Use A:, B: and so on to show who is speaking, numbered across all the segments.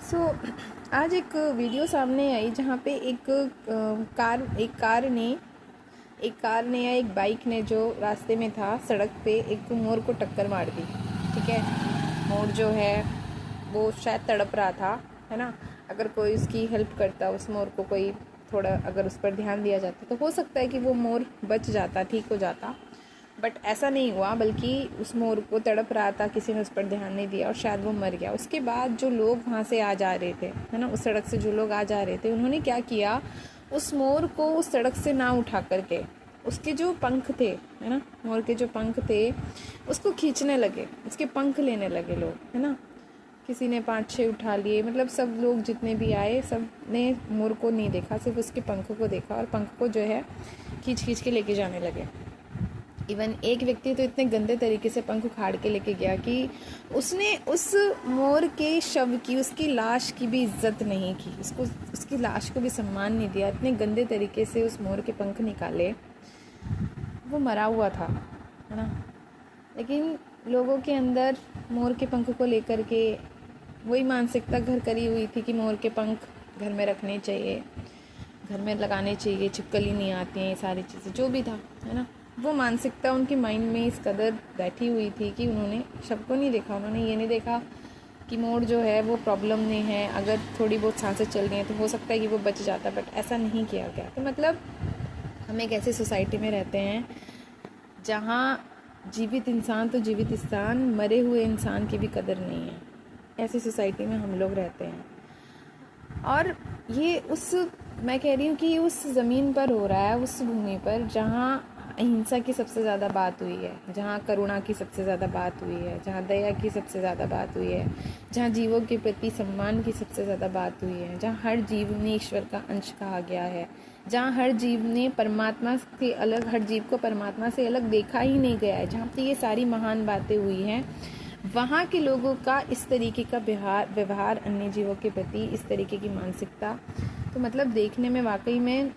A: आज एक वीडियो सामने आई जहाँ पे एक कार ने या एक बाइक ने जो रास्ते में था सड़क पे एक मोर को टक्कर मार दी। ठीक है, मोर जो है वो शायद तड़प रहा था, है ना। अगर कोई उसकी हेल्प करता, उस मोर को कोई थोड़ा अगर उस पर ध्यान दिया जाता तो हो सकता है कि वो मोर बच जाता, ठीक हो जाता। बट ऐसा नहीं हुआ, बल्कि उस मोर को तड़प रहा था, किसी ने उस पर ध्यान नहीं दिया और शायद वो मर गया। उसके बाद जो लोग वहाँ से आ जा रहे थे, है ना, उस सड़क से जो लोग आ जा रहे थे, उन्होंने क्या किया, उस मोर को उस सड़क से ना उठा करके उसके जो पंख थे, है ना, मोर के जो पंख थे उसको खींचने लगे, उसके पंख लेने लगे लोग, है ना। किसी ने 5-6 उठा लिए, मतलब सब लोग जितने भी आए सब ने मोर को नहीं देखा, सिर्फ उसके पंख को देखा और पंख को जो है खींच खींच के लेके जाने लगे। इवन एक व्यक्ति तो इतने गंदे तरीके से पंख उखाड़ के लेके गया कि उसने उस मोर के शव की, उसकी लाश की भी इज्जत नहीं की, उसकी लाश को भी सम्मान नहीं दिया। इतने गंदे तरीके से उस मोर के पंख निकाले, वो मरा हुआ था, है ना। लेकिन लोगों के अंदर मोर के पंख को लेकर के वही मानसिकता घर करी हुई थी कि मोर के पंख घर में रखने चाहिए, घर में लगाने चाहिए, छिपकली नहीं आती हैं, ये सारी चीज़ें जो भी था, है ना। वो मानसिकता उनके माइंड में इस कदर बैठी हुई थी कि उन्होंने शव को नहीं देखा, उन्होंने ये नहीं देखा कि मोर जो है वो प्रॉब्लम में है, अगर थोड़ी बहुत सांसें चल रही हैं तो हो सकता है कि वो बच जाता, बट ऐसा नहीं किया गया। तो मतलब हम एक ऐसी सोसाइटी में रहते हैं जहाँ जीवित इंसान तो जीवित इंसान, मरे हुए इंसान की भी कदर नहीं है। ऐसी सोसाइटी में हम लोग रहते हैं और ये मैं कह रही हूँ कि उस ज़मीन पर हो रहा है, उस भूमि पर जहाँ अहिंसा की सबसे ज़्यादा बात हुई है, जहाँ करुणा की सबसे ज़्यादा बात हुई है, जहाँ दया की सबसे ज़्यादा बात हुई है, जहाँ जीवों के प्रति सम्मान की सबसे ज़्यादा बात हुई है, जहाँ हर जीव ने ईश्वर का अंश कहा गया है, जहाँ हर जीव ने परमात्मा से अलग, हर जीव को परमात्मा से अलग देखा ही नहीं गया है, जहाँ पे ये सारी महान बातें हुई हैं, वहाँ के लोगों का इस तरीके का व्यवहार अन्य जीवों के प्रति, इस तरीके की मानसिकता, तो मतलब देखने में वाकई में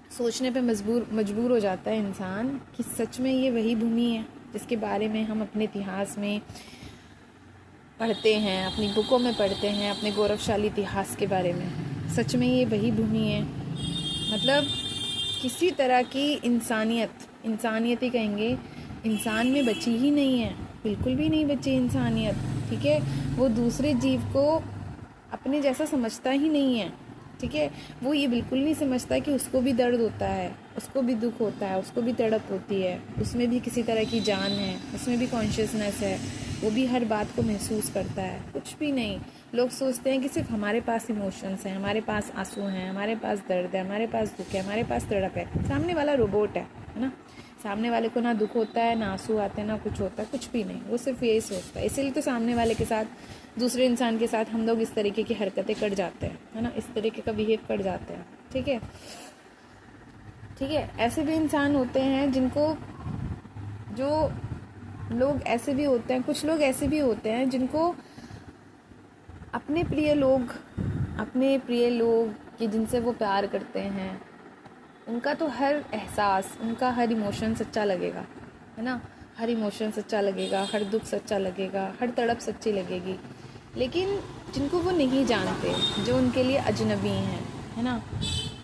A: सोचने पे मजबूर हो जाता है इंसान कि सच में ये वही भूमि है जिसके बारे में हम अपने इतिहास में पढ़ते हैं, अपनी बुकों में पढ़ते हैं, अपने गौरवशाली इतिहास के बारे में। सच में ये वही भूमि है। मतलब किसी तरह की इंसानियत ही कहेंगे, इंसान में बची ही नहीं है, बिल्कुल भी नहीं बची इंसानियत। ठीक है, वो दूसरे जीव को अपने जैसा समझता ही नहीं है। ठीक है, वो ये बिल्कुल नहीं समझता कि उसको भी दर्द होता है, उसको भी दुख होता है, उसको भी तड़प होती है, उसमें भी किसी तरह की जान है, उसमें भी कॉन्शियसनेस है, वो भी हर बात को महसूस करता है। कुछ भी नहीं। लोग सोचते हैं कि सिर्फ हमारे पास इमोशंस हैं, हमारे पास आंसू हैं, हमारे पास दर्द है, हमारे पास दुख है, हमारे पास तड़प है। सामने वाला रोबोट है ना। सामने वाले को ना दुख होता है, ना आंसू आते हैं, ना कुछ होता है, कुछ भी नहीं। वो सिर्फ यही सोचता है। इसीलिए तो सामने वाले के साथ, दूसरे इंसान के साथ हम लोग इस तरीके की हरकतें कर जाते हैं, है ना, इस तरीके का बिहेव कर जाते हैं। ठीक है, ठीक है। ऐसे भी इंसान होते हैं जिनको, जो लोग ऐसे भी होते हैं, कुछ लोग ऐसे भी होते हैं जिनको अपने प्रिय लोग कि जिनसे वो प्यार करते हैं, उनका तो हर एहसास, उनका हर इमोशन सच्चा लगेगा, है ना। हर इमोशन सच्चा लगेगा, हर दुख सच्चा लगेगा, हर तड़प सच्ची लगेगी। लेकिन जिनको वो नहीं जानते, जो उनके लिए अजनबी हैं, है ना,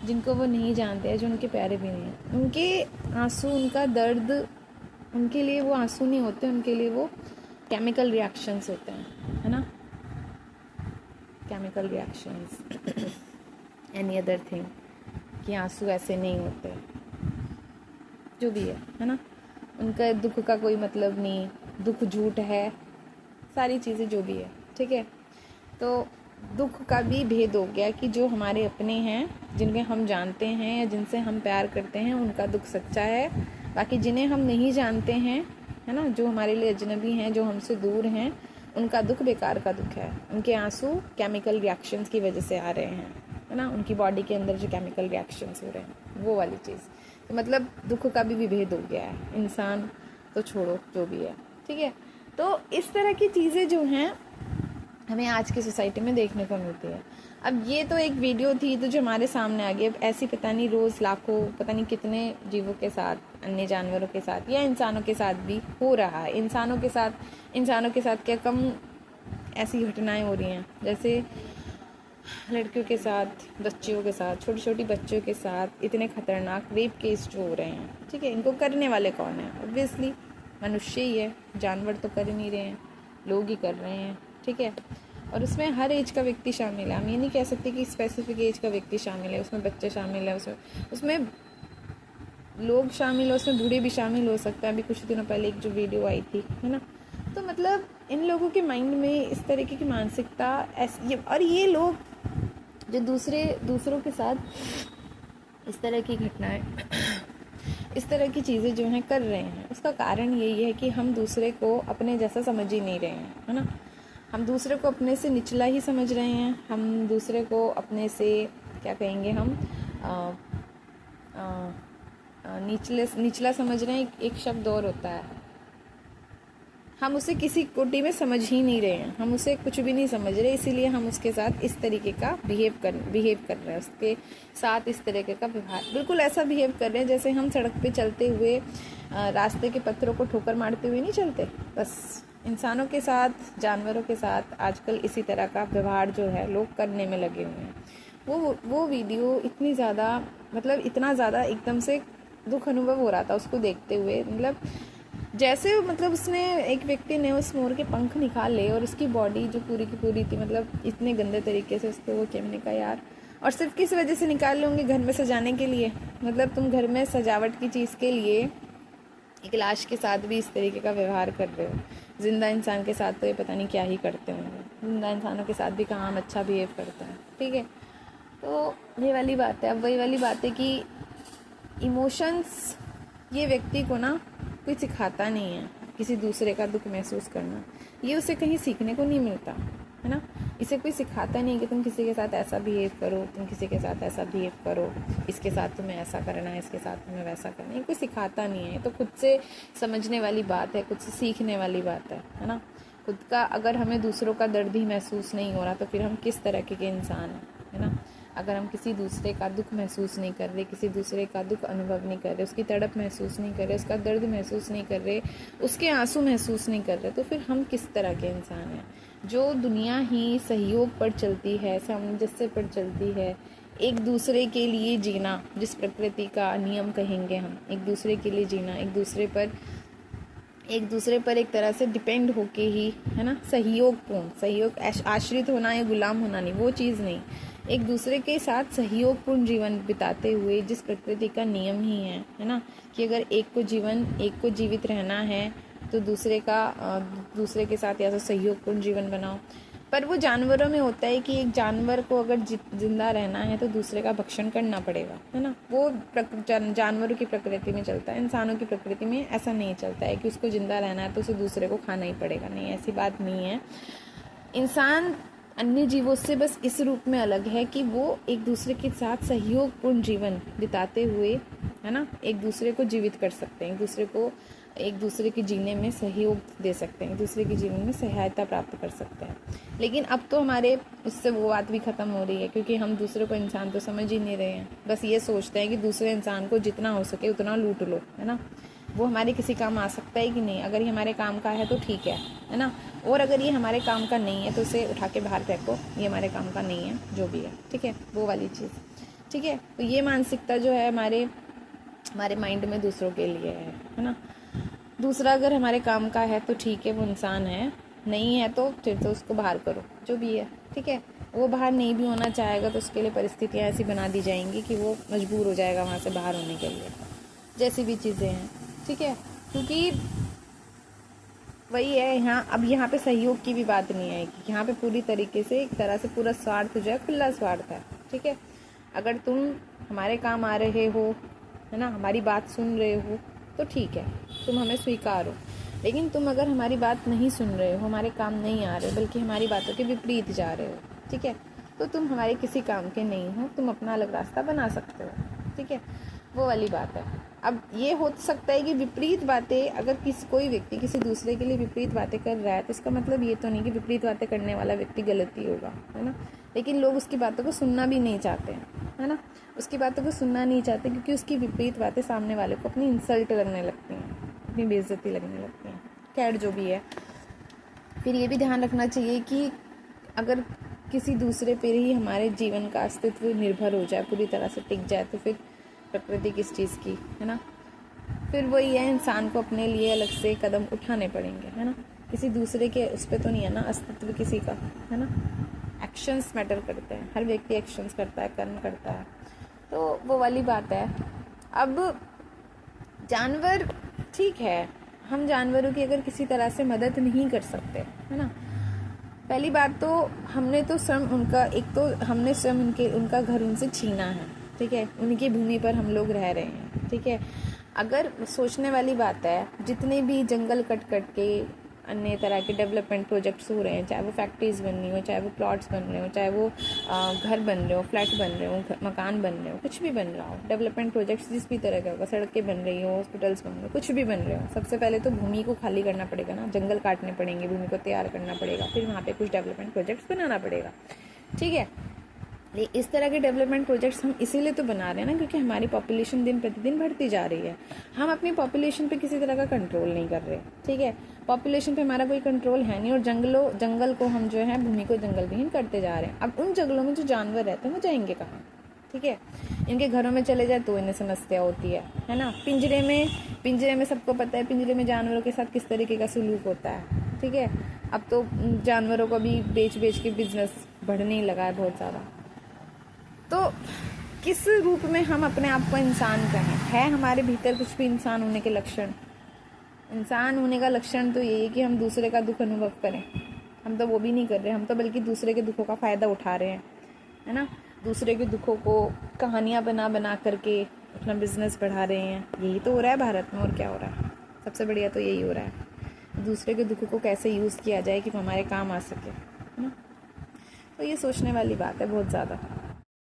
A: जिनको वो नहीं जानते हैं, जो उनके प्यारे भी नहीं हैं, उनके आंसू, उनका दर्द, उनके लिए वो आंसू नहीं होते, उनके लिए वो केमिकल रिएक्शंस होते हैं, है ना। Chemical reactions, any other thing, कि आंसू ऐसे नहीं होते, जो भी है ना। उनका दुख का कोई मतलब नहीं, दुख झूठ है, सारी चीज़ें जो भी है। ठीक है, तो दुख का भी भेद हो गया कि जो हमारे अपने हैं, जिनके हम जानते हैं या जिनसे हम प्यार करते हैं, उनका दुख सच्चा है। बाकी जिन्हें हम नहीं जानते हैं, है ना, जो हमारे लिए अजनबी हैं, जो हमसे दूर हैं, उनका दुख बेकार का दुख है। उनके आंसू केमिकल रिएक्शंस की वजह से आ रहे हैं, है ना, उनकी बॉडी के अंदर जो केमिकल रिएक्शंस हो रहे हैं, वो वाली चीज़। तो मतलब दुख का भी विभेद हो गया है। इंसान तो छोड़ो, जो भी है। ठीक है, तो इस तरह की चीज़ें जो हैं हमें आज की सोसाइटी में देखने को मिलती है। अब ये तो एक वीडियो थी तो जो हमारे सामने आ गई, अब ऐसी पता नहीं रोज़ लाखों, पता नहीं कितने जीवों के साथ, अन्य जानवरों के साथ या इंसानों के साथ भी हो रहा है। इंसानों के साथ क्या कम ऐसी घटनाएं हो रही हैं। जैसे लड़कियों के साथ, बच्चियों के साथ, छोटी छोटी बच्चियों के साथ इतने खतरनाक रेप केस जो हो रहे हैं, ठीक है, इनको करने वाले कौन है? ऑब्वियसली मनुष्य ही है, जानवर तो कर नहीं रहे हैं, लोग ही कर रहे हैं, ठीक है। और उसमें हर एज का व्यक्ति शामिल है। हम ये नहीं कह सकते कि स्पेसिफिक एज का व्यक्ति शामिल है, उसमें बच्चे शामिल है, उसमें लोग शामिल हो, उसमें बूढ़े भी शामिल हो सकते हैं। अभी कुछ दिनों पहले एक जो वीडियो आई थी, है ना, तो मतलब इन लोगों के माइंड में इस तरीके की मानसिकता ऐसी, और ये लोग जो दूसरों के साथ इस तरह की घटनाएं इस तरह की चीज़ें जो हैं कर रहे हैं, उसका कारण यही है कि हम दूसरे को अपने जैसा समझ ही नहीं रहे हैं, है ना। हम दूसरे को अपने से निचला ही समझ रहे हैं, हम दूसरे को अपने से क्या कहेंगे, हम निचला समझ रहे हैं। एक शब्द और होता है, हम उसे किसी कोटि में समझ ही नहीं रहे हैं, हम उसे कुछ भी नहीं समझ रहे, इसीलिए हम उसके साथ इस तरीके का बिहेव कर रहे हैं, उसके साथ इस तरीके का व्यवहार, बिल्कुल ऐसा बिहेव कर रहे हैं जैसे हम सड़क पे चलते हुए रास्ते के पत्थरों को ठोकर मारते हुए नहीं चलते। बस इंसानों के साथ, जानवरों के साथ आजकल इसी तरह का व्यवहार जो है लोग करने में लगे हुए हैं। वो वीडियो इतनी ज़्यादा, मतलब इतना ज़्यादा एकदम से दुख अनुभव हो रहा था उसको देखते हुए। मतलब जैसे मतलब उसने, एक व्यक्ति ने उस मोर के पंख निकाल ले और उसकी बॉडी जो पूरी की पूरी थी, मतलब इतने गंदे तरीके से उसको वो कैमने का यार, और सिर्फ किस वजह से निकाल ले होंगे? घर में सजाने के लिए। मतलब तुम घर में सजावट की चीज़ के लिए एक लाश के साथ भी इस तरीके का व्यवहार कर रहे हो। जिंदा इंसान के साथ तो ये पता नहीं क्या ही करते होंगे, जिंदा इंसानों के साथ भी कहाँ हम अच्छा बिहेव करते हैं, ठीक है। तो ये वाली बात है। अब वही वाली बात है कि इमोशंस ये व्यक्ति को ना कोई सिखाता नहीं है, किसी दूसरे का दुख महसूस करना, ये उसे कहीं सीखने को नहीं मिलता, है ना। इसे कोई सिखाता नहीं कि तुम किसी के साथ ऐसा बिहेव करो, तुम किसी के साथ ऐसा बिहेव करो, इसके साथ तुम्हें ऐसा करना है, इसके साथ तुम्हें वैसा करना है, ये कोई सिखाता नहीं है। ये तो खुद से समझने वाली बात है, खुद से सीखने वाली बात है ना। खुद का अगर हमें दूसरों का दर्द ही महसूस नहीं हो रहा तो फिर हम किस तरह के इंसान हैं, है ना। अगर हम किसी दूसरे का दुख महसूस नहीं कर रहे, किसी दूसरे का दुख अनुभव नहीं कर रहे, उसकी तड़प महसूस नहीं कर रहे, उसका दर्द महसूस नहीं कर रहे, उसके आंसू महसूस नहीं कर रहे, तो फिर हम किस तरह के इंसान हैं। जो दुनिया ही सहयोग पर चलती है, सामंजस्य पर चलती है, एक दूसरे के लिए जीना, जिस प्रकृति का नियम कहेंगे हम, एक दूसरे के लिए जीना, एक दूसरे पर एक तरह से डिपेंड होके ही, है ना, सहयोग, आश्रित होना या गुलाम होना नहीं, वो चीज़ नहीं, एक दूसरे के साथ सहयोगपूर्ण जीवन बिताते हुए, जिस प्रकृति का नियम ही है ना, कि अगर एक को जीवित रहना है तो दूसरे के साथ या तो सहयोगपूर्ण जीवन बनाओ। पर वो जानवरों में होता है कि एक जानवर को अगर जिंदा रहना है तो दूसरे का भक्षण करना पड़ेगा, है ना। वो जानवरों की प्रकृति में चलता है, इंसानों की प्रकृति में ऐसा नहीं चलता है कि उसको जिंदा रहना है तो उसे दूसरे को खाना ही पड़ेगा, नहीं, ऐसी बात नहीं है। इंसान अन्य जीवों से बस इस रूप में अलग है कि वो एक दूसरे के साथ सहयोगपूर्ण जीवन बिताते हुए, है ना, एक दूसरे को जीवित कर सकते हैं, एक दूसरे के जीने में सहयोग दे सकते हैं, एक दूसरे के जीवन में सहायता प्राप्त कर सकते हैं। लेकिन अब तो हमारे उससे वो बात भी ख़त्म हो रही है, क्योंकि हम दूसरे को इंसान तो समझ ही नहीं रहे हैं, बस ये सोचते हैं कि दूसरे इंसान को जितना हो सके उतना लूट लो, है ना। वो हमारे किसी काम आ सकता है कि नहीं, अगर ये हमारे काम का है तो ठीक है ना, और अगर ये हमारे काम का नहीं है तो उसे उठा के बाहर फेंको, ये हमारे काम का नहीं है, जो भी है, ठीक है, वो वाली चीज़, ठीक है। तो ये मानसिकता जो है हमारे माइंड में दूसरों के लिए है ना। दूसरा अगर हमारे काम का है तो ठीक है, वो इंसान है, नहीं है तो फिर तो उसको बाहर करो, जो भी है, ठीक है। वो बाहर नहीं भी होना चाहेगा तो उसके लिए परिस्थितियाँ ऐसी बना दी जाएंगी कि वो मजबूर हो जाएगा वहाँ से बाहर होने के लिए, जैसी भी चीज़ें हैं, ठीक है। क्योंकि वही है, यहाँ पे सहयोग की भी बात नहीं आएगी, यहाँ पे पूरी तरीके से एक तरह से पूरा स्वार्थ जो है, खुला स्वार्थ है, ठीक है। अगर तुम हमारे काम आ रहे हो, है ना, हमारी बात सुन रहे हो तो ठीक है, तुम हमें स्वीकारो। लेकिन तुम अगर हमारी बात नहीं सुन रहे हो, हमारे काम नहीं आ रहे हो, बल्कि हमारी बातों के विपरीत जा रहे हो, ठीक है, तो तुम हमारे किसी काम के नहीं हो, तुम अपना अलग रास्ता बना सकते हो, ठीक है, वो वाली बात है। अब ये हो सकता है कि विपरीत बातें, अगर कोई व्यक्ति किसी दूसरे के लिए विपरीत बातें कर रहा है तो इसका मतलब ये तो नहीं कि विपरीत बातें करने वाला व्यक्ति गलत ही होगा, है ना। लेकिन लोग उसकी बातों को सुनना भी नहीं चाहते हैं, है ना, उसकी बातों को सुनना नहीं चाहते, क्योंकि उसकी विपरीत बातें सामने वाले को अपनी इंसल्ट लगने लगती हैं, अपनी बेइज्जती लगने लगती हैं। खैर जो भी है, फिर ये भी ध्यान रखना चाहिए कि अगर किसी दूसरे पर ही हमारे जीवन का अस्तित्व निर्भर हो जाए, पूरी तरह से टिक जाए, तो फिर प्रकृति किस चीज़ की, है ना। फिर वही है, इंसान को अपने लिए अलग से कदम उठाने पड़ेंगे, है ना। किसी दूसरे के उस पर तो नहीं है ना अस्तित्व किसी का, है ना। एक्शंस मैटर करते हैं, हर व्यक्ति एक्शंस करता है, कर्म करता है, तो वो वाली बात है। अब जानवर, ठीक है, हम जानवरों की अगर किसी तरह से मदद नहीं कर सकते, है ना। पहली बात तो हमने तो स्वयं उनका, एक तो हमने स्वयं उनका घर उनसे छीना है, ठीक है। उनकी भूमि पर हम लोग रह रहे हैं, ठीक है। अगर सोचने वाली बात है, जितने भी जंगल कट के अन्य तरह के डेवलपमेंट प्रोजेक्ट्स हो रहे हैं, चाहे वो फैक्ट्रीज बन रही हो, चाहे वो प्लॉट्स बन रहे हो, चाहे वो घर बन रहे हो, फ्लैट बन रहे हो, मकान बन रहे हो, कुछ भी बन रहा हो, डेवलपमेंट प्रोजेक्ट्स जिस भी तरह का होगा, सड़कें बन रही हो, हॉस्पिटल्स बन रहे हो, कुछ भी बन रहे हो, सबसे पहले तो भूमि को खाली करना पड़ेगा ना, जंगल काटने पड़ेंगे, भूमि को तैयार करना पड़ेगा, फिर वहाँ पर कुछ डेवलपमेंट प्रोजेक्ट्स बनाना पड़ेगा, ठीक है। इस तरह के डेवलपमेंट प्रोजेक्ट्स हम इसीलिए तो बना रहे हैं ना, क्योंकि हमारी पॉपुलेशन दिन प्रतिदिन बढ़ती जा रही है। हम अपनी पॉपुलेशन पे किसी तरह का कंट्रोल नहीं कर रहे, ठीक है। पॉपुलेशन पे हमारा कोई कंट्रोल है नहीं, और जंगल को हम जो है भूमि को जंगल विहीन करते जा रहे हैं। अब उन जंगलों में जो जानवर रहते हैं वो जाएंगे कहाँ, ठीक है। इनके घरों में चले जाए तो इन्हें समस्या होती है ना। पिंजरे में सबको पता है पिंजरे में जानवरों के साथ किस तरीके का सलूक होता है, ठीक है। अब तो जानवरों को भी बेच के बिजनेस बढ़ने ही लगा है बहुत ज़्यादा। तो किस रूप में हम अपने आप को इंसान कहें, है हमारे भीतर कुछ भी इंसान होने के लक्षण? इंसान होने का लक्षण तो यही है कि हम दूसरे का दुख अनुभव करें। हम तो वो भी नहीं कर रहे, हम तो बल्कि दूसरे के दुखों का फ़ायदा उठा रहे हैं, है ना। दूसरे के दुखों को कहानियाँ बना करके अपना बिजनेस बढ़ा रहे हैं। यही तो हो रहा है भारत में, और क्या हो रहा है। सबसे बढ़िया तो यही हो रहा है, दूसरे के दुखों को कैसे यूज़ किया जाए कि वो हमारे काम आ सके, है ना। तो ये सोचने वाली बात है बहुत ज़्यादा।